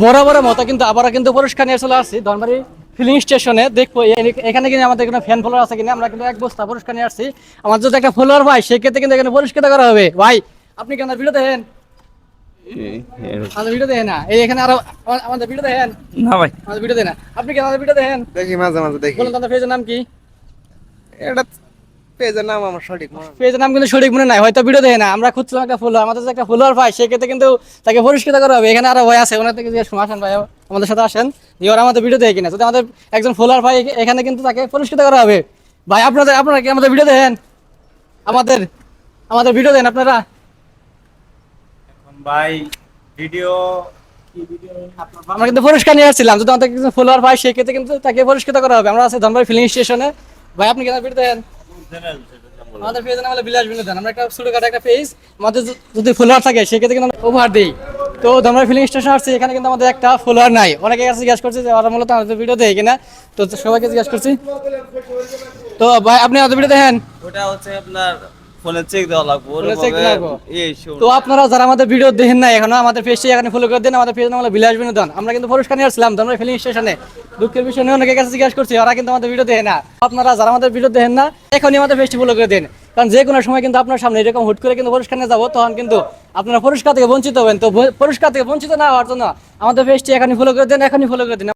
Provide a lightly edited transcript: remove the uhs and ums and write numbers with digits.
বরাবরের মতো কিন্তু আবার কিন্তু পুরস্কার নিয়ে চলে আসছি ধনবাড়ি ফিলিং স্টেশনে। দেখবো এখানে কিন্তু আমাদের কোনো ফ্যান ফলোয়ার আছে কিনা। আমরা কিন্তু এক বস্তা পুরস্কার নিয়ে আসছি। আমার যদি একটা ফলোয়ার ভাই সেক্ষেত্রে কিন্তু এখানে পুরস্কৃত করা হবে। ভাই আপনি কেন ভিডিও দেখেন? আমাদের ভিডিও দেখেন না? এখানে আরো আমাদের ভিডিও দেখেন না ভাই, আমাদের ভিডিও দেখেন না? আপনি কেন আমাদের ভিডিও দেখেন? দেখি মাঝে মাঝে দেখি। বলুন তো আপনার পেজের নাম কি? এটা পেজের নাম আমার সঠিক মনে নেই। পেজের নাম কিন্তু সঠিক মনে নাই, হয়তো ভিডিও দেখে না। আমরা খুঁজছিলাম একটা ফলোয়ার, আমাদের যদি একটা ফলোয়ার পাই সেক্ষেত্রে কিন্তু তাকে পুরস্কৃত করা হবে। এখানে আরো ভাই আছে, ওনার থেকে জিজ্ঞেস করুন। আসেন ভাই আমাদের সাথে আসেন, যে ওরা আমাদের ভিডিও দেখে কিনা। যদি আমাদের একজন ফলোয়ার পাই এখানে কিন্তু তাকে পুরস্কৃত করা হবে। ভাই আপনারা কি আমাদের ভিডিও দেখেন? আমাদের আমাদের ভিডিও দেন আপনারা? এখন ভাই ভিডিও আমরা কিন্তু পুরস্কার নিয়ে আসছিলাম, যদি আমাদের কিছু ফলোয়ার পাই সেক্ষেত্রে কিন্তু তাকে পুরস্কৃত করা হবে। আমরা আছি ধনবাড়ি ফিলিং স্টেশনে। ভাই আপনি কেন ভিডিও দেখেন? আমাদের পেজের নাম হলো বিলাস বিনোদন। আমরা একটা ছোটখাটো একটা পেজ, আমাদের যদি ফলোয়ার থাকে সেক্ষেত্রে কিন্তু আমরা উপহার দিই। তো ধনবাড়ি ফিলিং স্টেশন আসছে, এখানে কিন্তু আমাদের একটা ফলোয়ার নাই। অনেকে কাছে জিজ্ঞাসা করছে যে ওরা মূলত আমাদের ভিডিও দেয় কিনা, তো সবাইকে জিজ্ঞাসা করছি। তো ভাই আপনি আমাদের ভিডিও দেখেন? ওটা হচ্ছে আপনার ফোনে চেক দেওয়া লাগবে, ফোনে check দেওয়া লাগবে। এই শো তো আপনারা যারা আমাদের ভিডিও দেখেন না এখনো, আমাদের পেজটি এখানে ফলো করে দেন। আমাদের পেজের নাম হলো বিলাস বিনোদন। আমরা কিন্তু পুরস্কার নিয়ে আসছিলাম ধনবাড়ি ফিলিং স্টেশনে। দুঃখের বিষয় নিয়ে অনেকের কাছে জিজ্ঞাসা করছি, ওরা কিন্তু আমাদের ভিডিও দেখে না। আপনারা যারা আমাদের ভিডিও দেখেন না এখনই আমাদের পেজটি ফলো করে দেন, কারণ যে কোনো সময় কিন্তু আপনার সামনে এরকম হুট করে কিন্তু পুরস্কার নিয়ে যাবো, তখন কিন্তু আপনারা পুরস্কার থেকে বঞ্চিত হবেন। তো পুরস্কার থেকে বঞ্চিত না হওয়ার জন্য আমাদের পেজটি এখনই ফলো করে দেন, এখনই ফলো করে দিন।